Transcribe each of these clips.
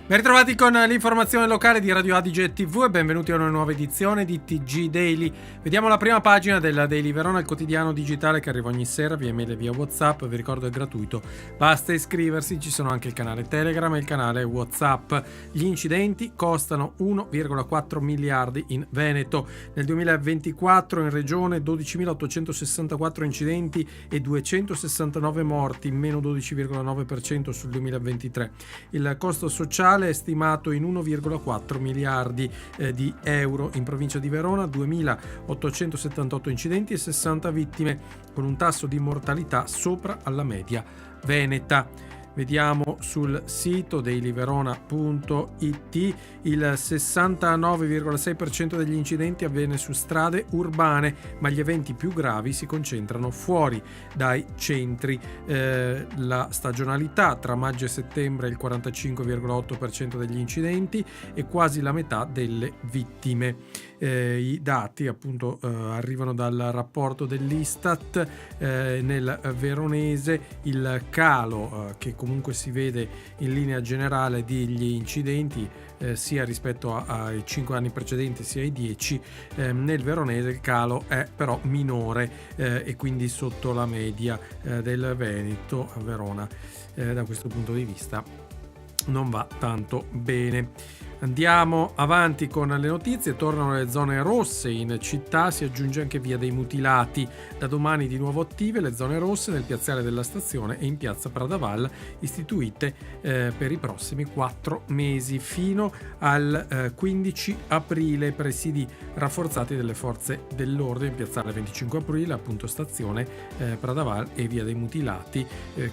Ben ritrovati con l'informazione locale di Radio Adige TV e benvenuti a una nuova edizione di TG Daily. Vediamo la prima pagina della Daily Verona, il quotidiano digitale che arriva ogni sera via mail e via WhatsApp. Vi ricordo è gratuito, basta iscriversi. Ci sono anche il canale Telegram e il canale WhatsApp. Gli incidenti costano 1,4 miliardi in Veneto. Nel 2024 in regione 12.864 incidenti e 269 morti, meno 12,9% sul 2023. Il costo sociale è stimato in 1,4 miliardi di euro. In provincia di Verona 2.878 incidenti e 60 vittime, con un tasso di mortalità sopra alla media veneta. Vediamo sul sito dailyverona.it il 69,6% degli incidenti avviene su strade urbane, ma gli eventi più gravi si concentrano fuori dai centri. La stagionalità tra maggio e settembre è il 45,8% degli incidenti e quasi la metà delle vittime. I dati appunto arrivano dal rapporto dell'Istat. Nel veronese il calo che comunque si vede in linea generale degli incidenti sia rispetto ai 5 anni precedenti sia ai 10, nel veronese il calo è però minore e quindi sotto la media del Veneto. A Verona da questo punto di vista non va tanto bene. Andiamo avanti con le notizie. Tornano le zone rosse in città, si aggiunge anche via dei Mutilati. Da domani di nuovo attive le zone rosse nel piazzale della stazione e in piazza Pradaval, istituite per i prossimi 4 mesi fino al 15 aprile. Presidi rafforzati delle forze dell'ordine in piazzale 25 aprile, appunto stazione Pradaval e via dei Mutilati.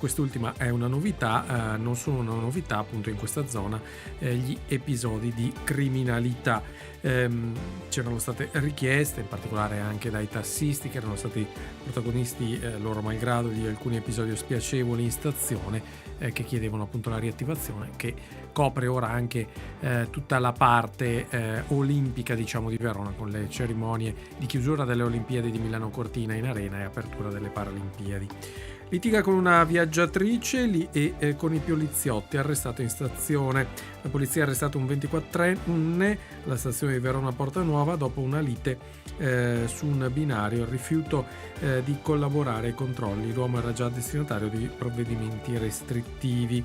Quest'ultima è una novità, non sono una novità appunto in questa zona gli episodi di criminalità. C'erano state richieste in particolare anche dai tassisti, che erano stati protagonisti loro malgrado di alcuni episodi spiacevoli in stazione, che chiedevano appunto la riattivazione, che copre ora anche tutta la parte olimpica, diciamo, di Verona, con le cerimonie di chiusura delle Olimpiadi di Milano Cortina in arena e apertura delle Paralimpiadi. Litiga con una viaggiatrice e con i poliziotti, arrestato in stazione. La polizia ha arrestato un 24enne alla stazione di Verona Porta Nuova dopo una lite su un binario, il rifiuto di collaborare ai controlli. L'uomo era già destinatario di provvedimenti restrittivi.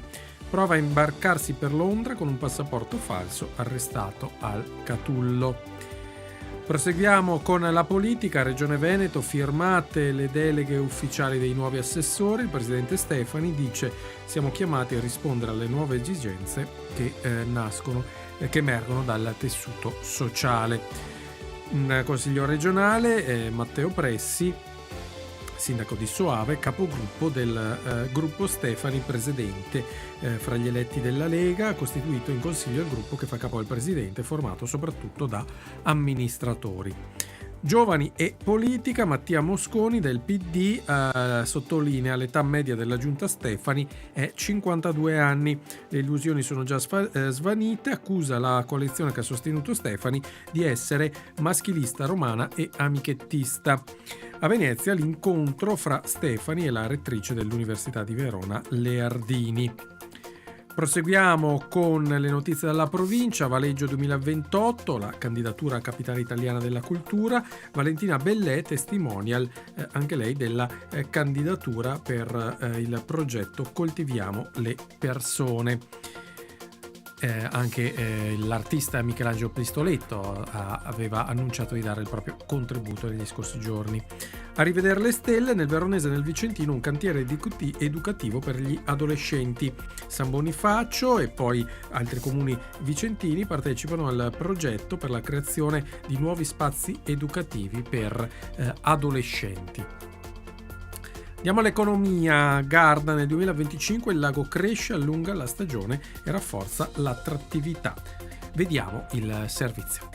Prova a imbarcarsi per Londra con un passaporto falso, arrestato al Catullo. Proseguiamo con la politica. Regione Veneto, firmate le deleghe ufficiali dei nuovi assessori. Il presidente Stefani dice: siamo chiamati a rispondere alle nuove esigenze che emergono dal tessuto sociale. In consiglio regionale Matteo Pressi, sindaco di Soave, capogruppo del gruppo Stefani, presidente. Fra gli eletti della Lega ha costituito in consiglio il gruppo che fa capo al presidente, formato soprattutto da amministratori. Giovani e politica. Mattia Mosconi del PD sottolinea: l'età media della giunta Stefani è 52 anni. Le illusioni sono già svanite. Accusa la coalizione che ha sostenuto Stefani di essere maschilista romana e amichettista. A Venezia l'incontro fra Stefani e la rettrice dell'Università di Verona, Leardini. Proseguiamo con le notizie dalla provincia. Valeggio 2028, la candidatura a capitale italiana della cultura. Valentina Bellè, testimonial anche lei della candidatura per il progetto Coltiviamo le persone. Anche l'artista Michelangelo Pistoletto aveva annunciato di dare il proprio contributo negli scorsi giorni. A rivedere le stelle, nel Veronese e nel Vicentino un cantiere educativo per gli adolescenti. San Bonifacio e poi altri comuni vicentini partecipano al progetto per la creazione di nuovi spazi educativi per adolescenti. Andiamo all'economia. Garda, nel 2025 il lago cresce, allunga la stagione e rafforza l'attrattività. Vediamo il servizio.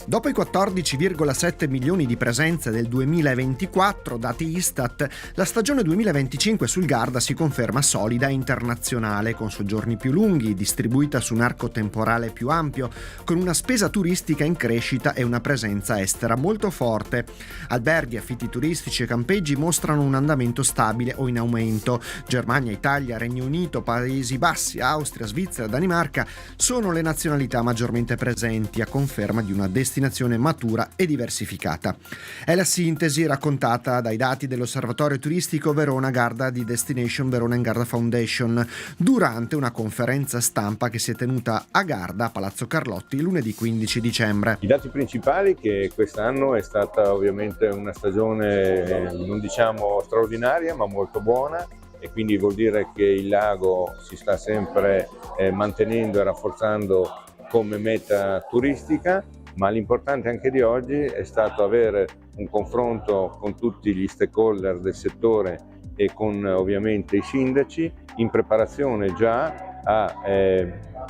Dopo i 14,7 milioni di presenze del 2024, dati Istat, la stagione 2025 sul Garda si conferma solida e internazionale, con soggiorni più lunghi, distribuita su un arco temporale più ampio, con una spesa turistica in crescita e una presenza estera molto forte. Alberghi, affitti turistici e campeggi mostrano un andamento stabile o in aumento. Germania, Italia, Regno Unito, Paesi Bassi, Austria, Svizzera, Danimarca sono le nazionalità maggiormente presenti, a conferma di una destinazione matura e diversificata. È la sintesi raccontata dai dati dell'Osservatorio Turistico Verona Garda di Destination Verona and Garda Foundation durante una conferenza stampa che si è tenuta a Garda, a Palazzo Carlotti, lunedì 15 dicembre. I dati principali che quest'anno è stata ovviamente una stagione non diciamo straordinaria ma molto buona, e quindi vuol dire che il lago si sta sempre mantenendo e rafforzando come meta turistica. Ma l'importante anche di oggi è stato avere un confronto con tutti gli stakeholder del settore e con ovviamente i sindaci in preparazione già a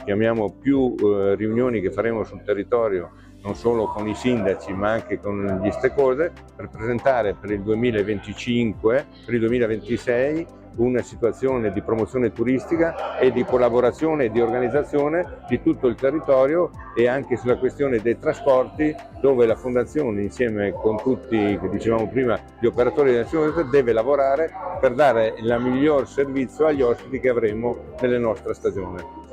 chiamiamo più riunioni che faremo sul territorio, non solo con i sindaci ma anche con gli stakeholder, per presentare per il 2025, per il 2026 una situazione di promozione turistica e di collaborazione e di organizzazione di tutto il territorio, e anche sulla questione dei trasporti, dove la Fondazione insieme con tutti, che dicevamo prima, gli operatori della sicurezza deve lavorare per dare il miglior servizio agli ospiti che avremo nelle nostre stagioni.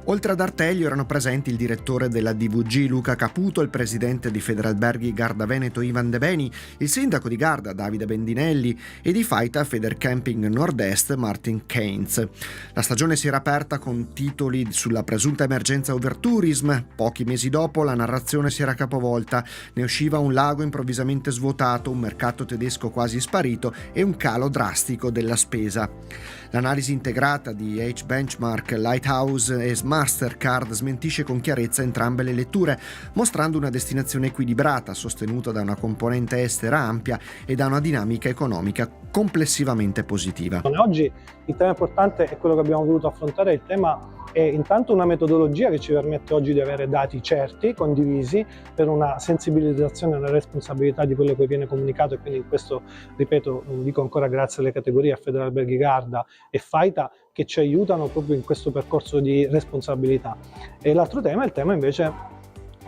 Oltre ad Artelio erano presenti il direttore della DVG Luca Caputo, il presidente di Federalberghi Garda Veneto Ivan De Beni, il sindaco di Garda Davide Bendinelli e di Faita Federcamping Nord-Est Martin Keynes. La stagione si era aperta con titoli sulla presunta emergenza overtourism. Pochi mesi dopo la narrazione si era capovolta, ne usciva un lago improvvisamente svuotato, un mercato tedesco quasi sparito e un calo drastico della spesa. L'analisi integrata di H-Benchmark, Lighthouse e Mastercard smentisce con chiarezza entrambe le letture, mostrando una destinazione equilibrata, sostenuta da una componente estera ampia e da una dinamica economica complessivamente positiva. Oggi il tema importante è quello che abbiamo voluto affrontare, il tema è intanto una metodologia che ci permette oggi di avere dati certi, condivisi, per una sensibilizzazione alla responsabilità di quello che viene comunicato, e quindi in questo, ripeto, dico ancora grazie alle categorie, a Federalberghi Garda e Faita, che ci aiutano proprio in questo percorso di responsabilità. E l'altro tema è il tema invece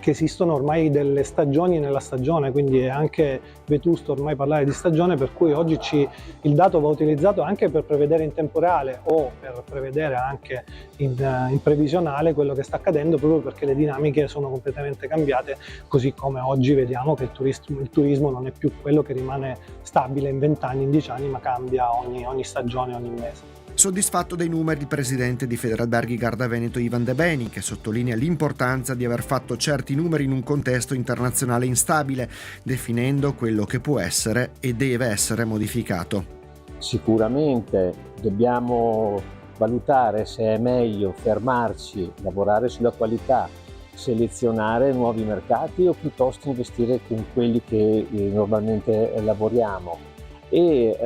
che esistono ormai delle stagioni nella stagione, quindi è anche vetusto ormai parlare di stagione, per cui oggi il dato va utilizzato anche per prevedere in tempo reale o per prevedere anche in previsionale quello che sta accadendo, proprio perché le dinamiche sono completamente cambiate, così come oggi vediamo che il turismo non è più quello che rimane stabile in 20 anni, in 10 anni, ma cambia ogni stagione, ogni mese. Soddisfatto dei numeri il presidente di Federalberghi Garda Veneto Ivan De Beni, che sottolinea l'importanza di aver fatto certi numeri in un contesto internazionale instabile, definendo quello che può essere e deve essere modificato. Sicuramente dobbiamo valutare se è meglio fermarci, lavorare sulla qualità, selezionare nuovi mercati o piuttosto investire con quelli che normalmente lavoriamo, e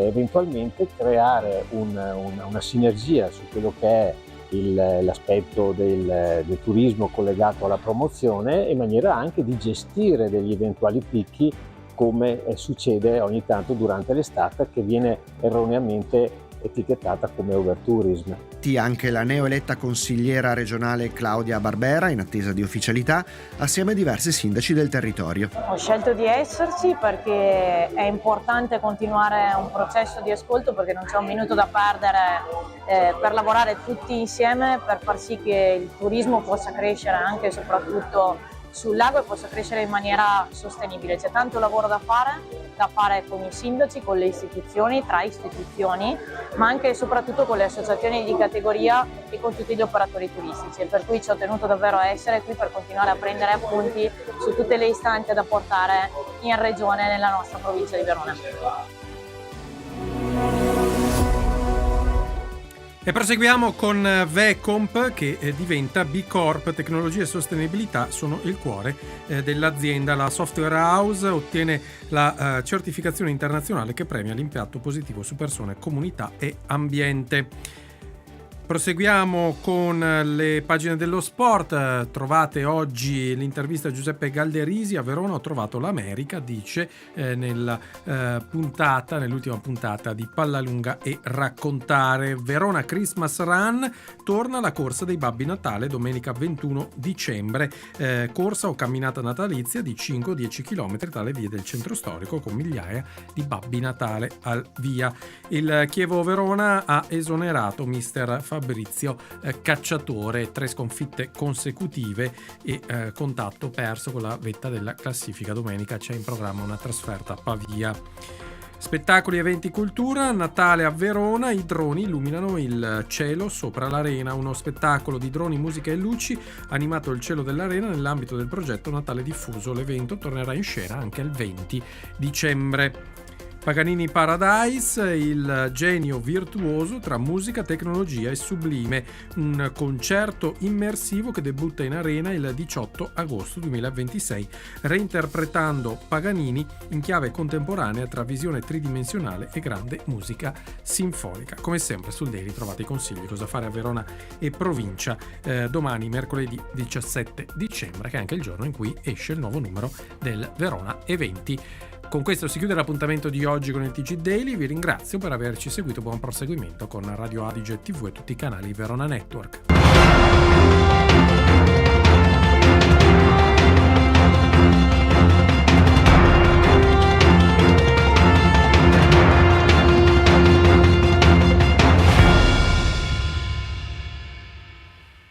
eventualmente creare una sinergia su quello che è l'aspetto del turismo collegato alla promozione, in maniera anche di gestire degli eventuali picchi, come succede ogni tanto durante l'estate, che viene erroneamente etichettata come overtourism. Anche la neoeletta consigliera regionale Claudia Barbera, in attesa di ufficialità, assieme a diversi sindaci del territorio. Ho scelto di esserci perché è importante continuare un processo di ascolto, perché non c'è un minuto da perdere per lavorare tutti insieme per far sì che il turismo possa crescere anche e soprattutto sul lago e possa crescere in maniera sostenibile. C'è tanto lavoro da fare con i sindaci, con le istituzioni, tra istituzioni, ma anche e soprattutto con le associazioni di categoria e con tutti gli operatori turistici, e per cui ci ho tenuto davvero a essere qui per continuare a prendere appunti su tutte le istanze da portare in regione, nella nostra provincia di Verona. E proseguiamo con Vecomp, che diventa B Corp. Tecnologia e sostenibilità sono il cuore dell'azienda. La software house ottiene la certificazione internazionale che premia l'impatto positivo su persone, comunità e ambiente. Proseguiamo con le pagine dello sport. Trovate oggi l'intervista a Giuseppe Galderisi. A Verona ho trovato l'America, dice nell'ultima puntata di Pallalunga e Raccontare. Verona Christmas Run, torna la corsa dei Babbi Natale domenica 21 dicembre. Corsa o camminata natalizia di 5-10 km tra le vie del centro storico con migliaia di Babbi Natale al via. Il Chievo Verona ha esonerato mister Fabrizio Cacciatore, 3 sconfitte consecutive e contatto perso con la vetta della classifica. Domenica c'è in programma una trasferta a Pavia. Spettacoli, eventi, cultura. Natale a Verona, i droni illuminano il cielo sopra l'arena. Uno spettacolo di droni, musica e luci ha animato il cielo dell'arena nell'ambito del progetto Natale Diffuso. L'evento tornerà in scena anche il 20 dicembre. Paganini Paradise, il genio virtuoso tra musica, tecnologia e sublime, un concerto immersivo che debutta in arena il 18 agosto 2026, reinterpretando Paganini in chiave contemporanea tra visione tridimensionale e grande musica sinfonica. Come sempre sul Daily trovate i consigli cosa fare a Verona e provincia domani, mercoledì 17 dicembre, che è anche il giorno in cui esce il nuovo numero del Verona Eventi. Con questo si chiude l'appuntamento di oggi con il TG Daily. Vi ringrazio per averci seguito. Buon proseguimento con Radio Adige TV e tutti i canali Verona Network.